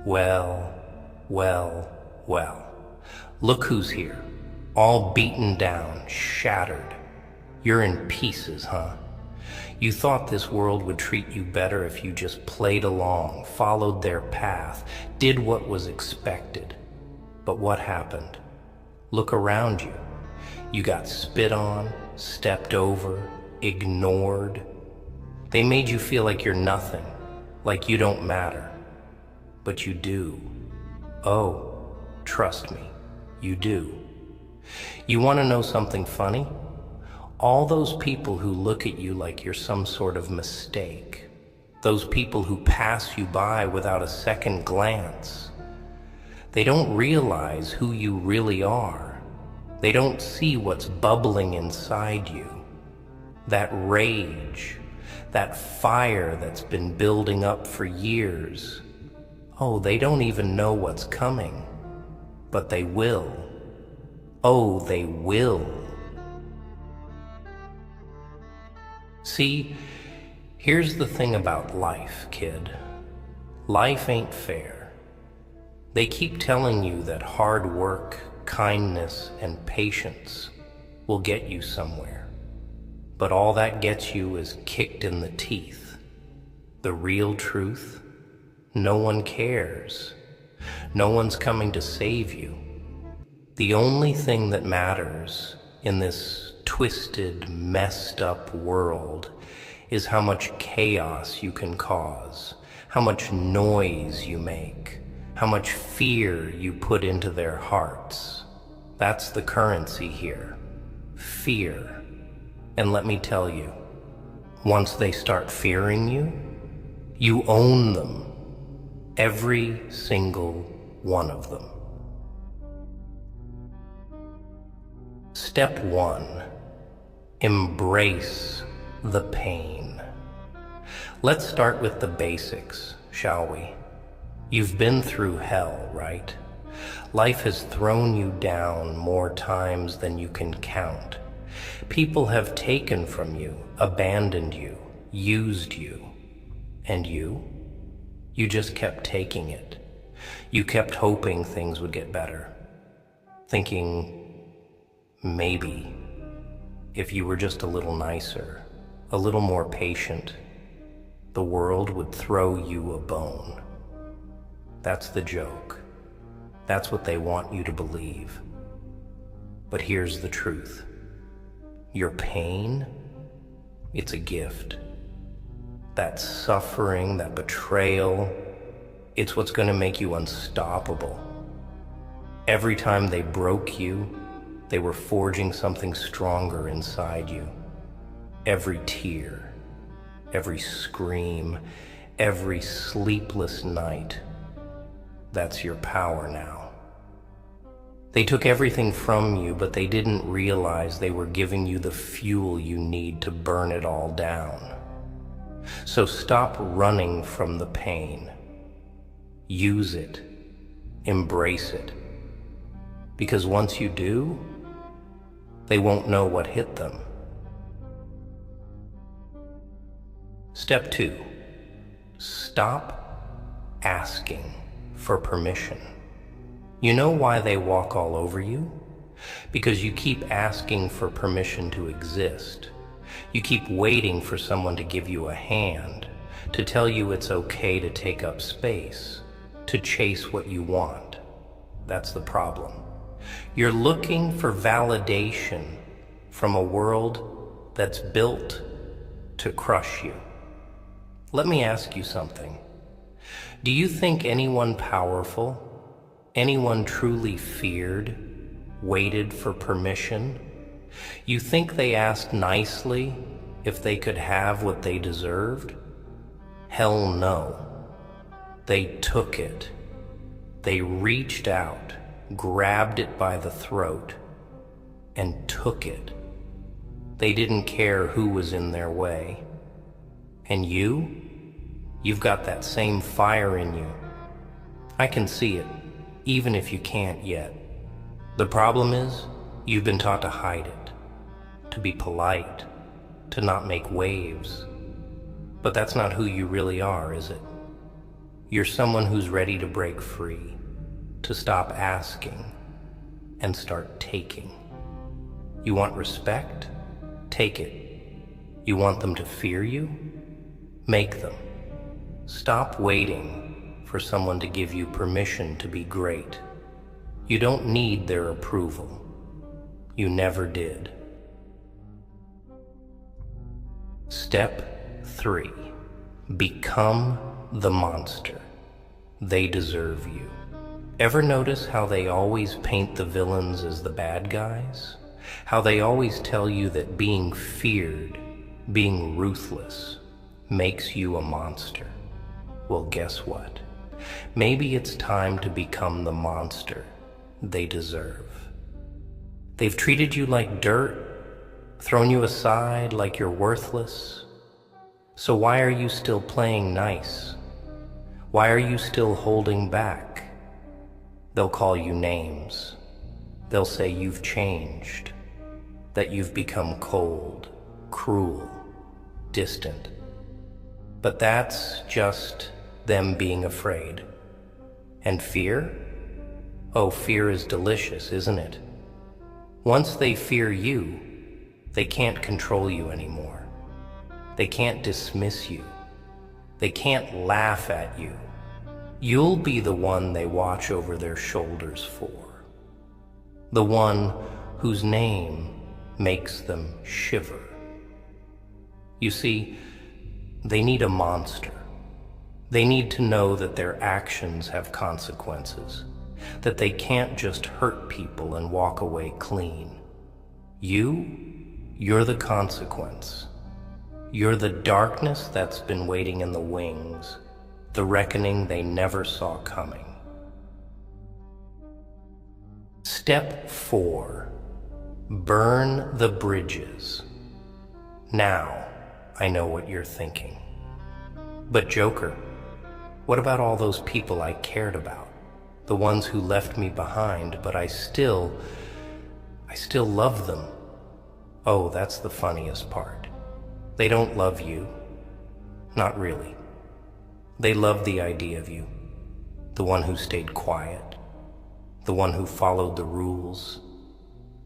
Well, well, well. Look who's here. All beaten down, shattered. You're in pieces, huh? You thought this world would treat you better if you just played along, followed their path, did what was expected. But what happened? Look around you. You got spit on, stepped over, ignored. They made you feel like you're nothing, like you don't matter. But you do. Oh, trust me, you do. You want to know something funny? All those people who look at you like you're some sort of mistake, those people who pass you by without a second glance, they don't realize who you really are. They don't see what's bubbling inside you. That rage, that fire that's been building up for years. Oh, they don't even know what's coming, but they will. Oh, they will. See, here's the thing about life, kid. Life ain't fair. They keep telling you that hard work, kindness, and patience will get you somewhere. But all that gets you is kicked in the teeth. The real truth? No one cares. No one's coming to save you. The only thing that matters in this twisted, messed up world is how much chaos you can cause, how much noise you make, how much fear you put into their hearts. That's the currency here. Fear. And let me tell you, once they start fearing you, you own them. Every single one of them. Step 1. Embrace the pain. Let's start with the basics, shall we? You've been through hell, right? Life has thrown you down more times than you can count. People have taken from you, abandoned you, used you. And you? You just kept taking it. You kept hoping things would get better. Thinking, maybe, if you were just a little nicer, a little more patient, the world would throw you a bone. That's the joke. That's what they want you to believe. But here's the truth. Your pain, it's a gift. That suffering, that betrayal, it's what's going to make you unstoppable. Every time they broke you, they were forging something stronger inside you. Every tear, every scream, every sleepless night, that's your power now. They took everything from you, but they didn't realize they were giving you the fuel you need to burn it all down. So stop running from the pain. Use it. Embrace it. Because once you do, they won't know what hit them. Step 2. Stop asking for permission. You know why they walk all over you? Because you keep asking for permission to exist. You keep waiting for someone to give you a hand, to tell you it's okay to take up space, to chase what you want. That's the problem. You're looking for validation from a world that's built to crush you. Let me ask you something. Do you think anyone powerful, anyone truly feared, waited for permission? You think they asked nicely if they could have what they deserved? Hell no. They took it. They reached out, grabbed it by the throat, and took it. They didn't care who was in their way. And you've got that same fire in you. I can see it, even if you can't yet. The problem is, you've been taught to hide it, to be polite, to not make waves. But that's not who you really are, is it? You're someone who's ready to break free, to stop asking and start taking. You want respect? Take it. You want them to fear you? Make them. Stop waiting for someone to give you permission to be great. You don't need their approval. You never did. Step 3. Become the monster. They deserve you. Ever notice how they always paint the villains as the bad guys? How they always tell you that being feared, being ruthless, makes you a monster? Well, guess what? Maybe it's time to become the monster they deserve. They've treated you like dirt, thrown you aside like you're worthless. So why are you still playing nice? Why are you still holding back? They'll call you names. They'll say you've changed, that you've become cold, cruel, distant. But that's just them being afraid. And fear? Oh, fear is delicious, isn't it? Once they fear you, they can't control you anymore. They can't dismiss you. They can't laugh at you. You'll be the one they watch over their shoulders for. The one whose name makes them shiver. You see, they need a monster. They need to know that their actions have consequences, that they can't just hurt people and walk away clean. You're the consequence. You're the darkness that's been waiting in the wings, the reckoning they never saw coming. Step 4. Burn the bridges. Now, I know what you're thinking. But Joker, what about all those people I cared about? The ones who left me behind, but I still love them. Oh, that's the funniest part. They don't love you. Not really. They love the idea of you. The one who stayed quiet. The one who followed the rules.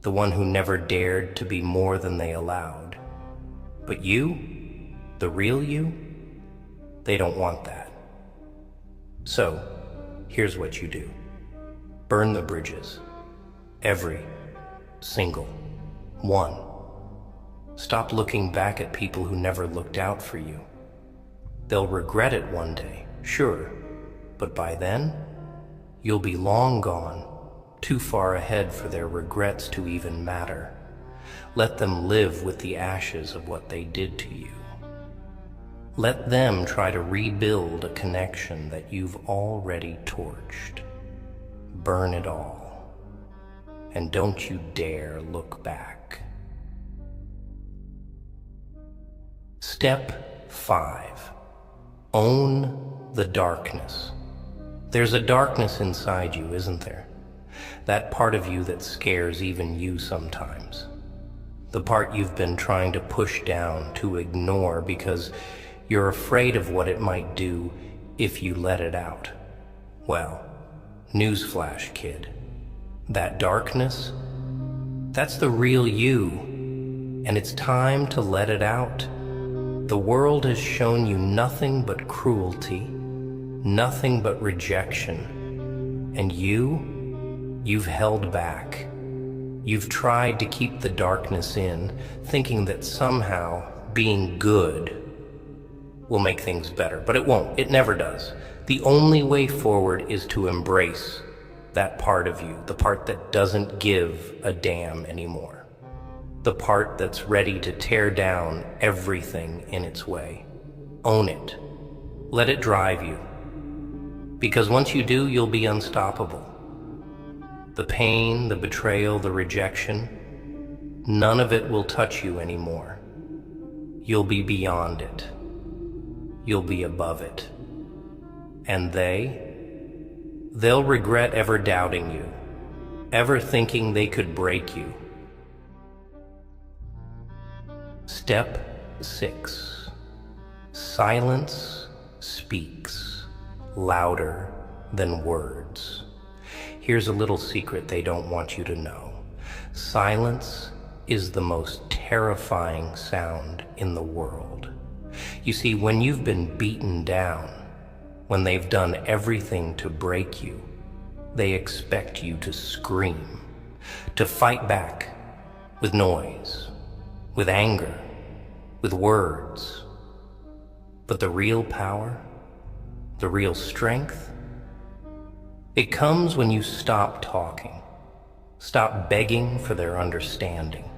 The one who never dared to be more than they allowed. But you, the real you, they don't want that. So, here's what you do. Burn the bridges. Every single one. Stop looking back at people who never looked out for you. They'll regret it one day, sure, but by then, you'll be long gone, too far ahead for their regrets to even matter. Let them live with the ashes of what they did to you. Let them try to rebuild a connection that you've already torched. Burn it all. And don't you dare look back. Step 5. Own the darkness. There's a darkness inside you, isn't there? That part of you that scares even you sometimes. The part you've been trying to push down, to ignore, because you're afraid of what it might do if you let it out. Well, newsflash, kid. That darkness, that's the real you, and it's time to let it out. The world has shown you nothing but cruelty, nothing but rejection, and you've held back. You've tried to keep the darkness in, thinking that somehow being good will make things better, but it won't. It never does. The only way forward is to embrace that part of you, the part that doesn't give a damn anymore. The part that's ready to tear down everything in its way. Own it. Let it drive you. Because once you do, you'll be unstoppable. The pain, the betrayal, the rejection, none of it will touch you anymore. You'll be beyond it. You'll be above it. And they'll regret ever doubting you, ever thinking they could break you. Step 6. Silence speaks. louder than words. Here's a little secret they don't want you to know. Silence is the most terrifying sound in the world. You see, when you've been beaten down, when they've done everything to break you, they expect you to scream, to fight back with noise, with anger, with words. But the real power, the real strength, it comes when you stop talking, stop begging for their understanding,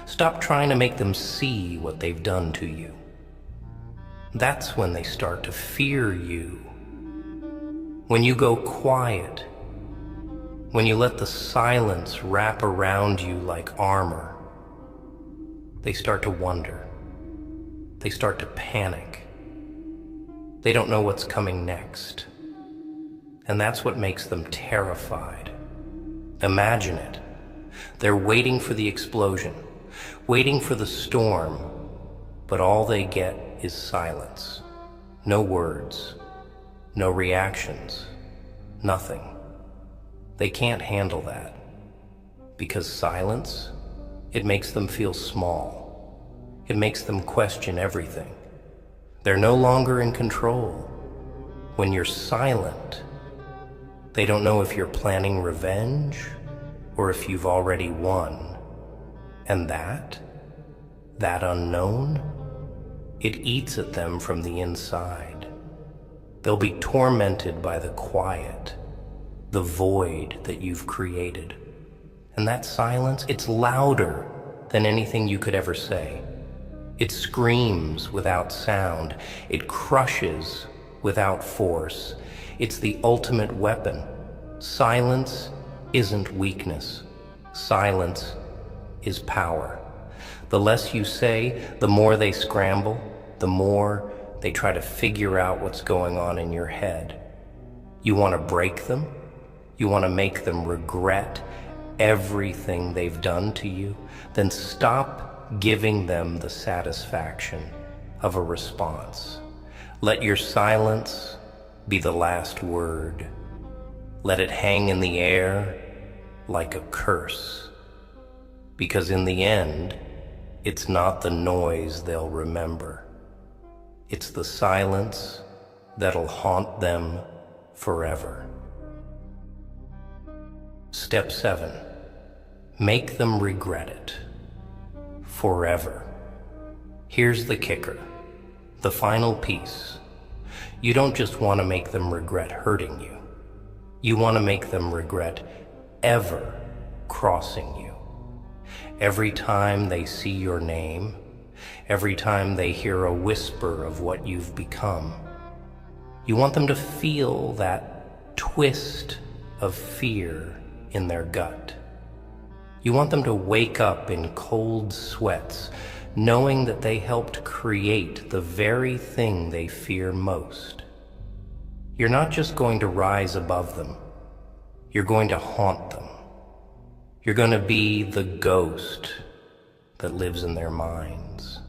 stop trying to make them see what they've done to you. That's when they start to fear you. When you go quiet, when you let the silence wrap around you like armor, they start to wonder. They start to panic. They don't know what's coming next. And that's what makes them terrified. Imagine it. They're waiting for the explosion, waiting for the storm, but all they get is silence. No words, no reactions, nothing. They can't handle that, because silence, it makes them feel small. It makes them question everything. They're no longer in control. When you're silent, they don't know if you're planning revenge or if you've already won. And that unknown, it eats at them from the inside. They'll be tormented by the quiet, the void that you've created. And that silence, it's louder than anything you could ever say. It screams without sound. It crushes without force. It's the ultimate weapon. Silence isn't weakness. Silence is power. The less you say, the more they scramble, the more they try to figure out what's going on in your head. You want to break them? You want to make them regret everything they've done to you? Then stop giving them the satisfaction of a response. Let your silence be the last word. Let it hang in the air like a curse. Because in the end, it's not the noise they'll remember. It's the silence that'll haunt them forever. Step 7. Make them regret it. Forever. Here's the kicker. The final piece. You don't just want to make them regret hurting you. You want to make them regret ever crossing you. Every time they see your name, every time they hear a whisper of what you've become, you want them to feel that twist of fear in their gut. You want them to wake up in cold sweats, knowing that they helped create the very thing they fear most. You're not just going to rise above them. You're going to haunt them. You're going to be the ghost that lives in their minds,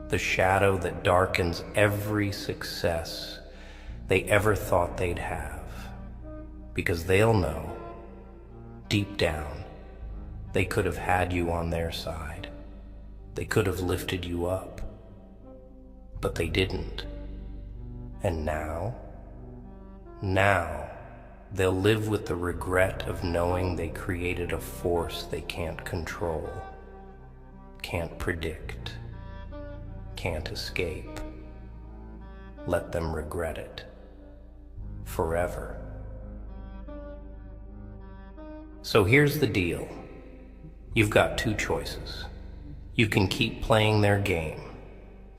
the shadow that darkens every success they ever thought they'd have, because they'll know, deep down, they could have had you on their side. They could have lifted you up, but they didn't. And now they'll live with the regret of knowing they created a force they can't control, can't predict, can't escape. Let them regret it forever. So here's the deal. You've got two choices. You can keep playing their game,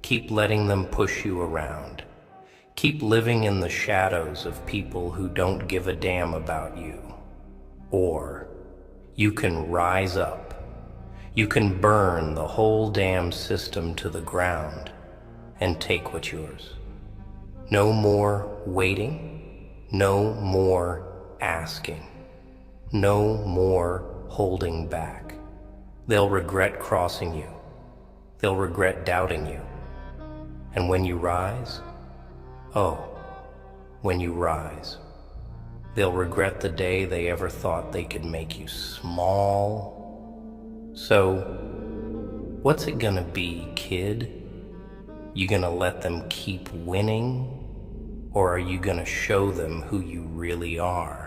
keep letting them push you around, keep living in the shadows of people who don't give a damn about you. Or you can rise up. You can burn the whole damn system to the ground and take what's yours. No more waiting, no more asking, no more holding back. They'll regret crossing you. They'll regret doubting you. And when you rise, when you rise. They'll regret the day they ever thought they could make you small. So, what's it gonna be, kid? You gonna let them keep winning? Or are you gonna show them who you really are?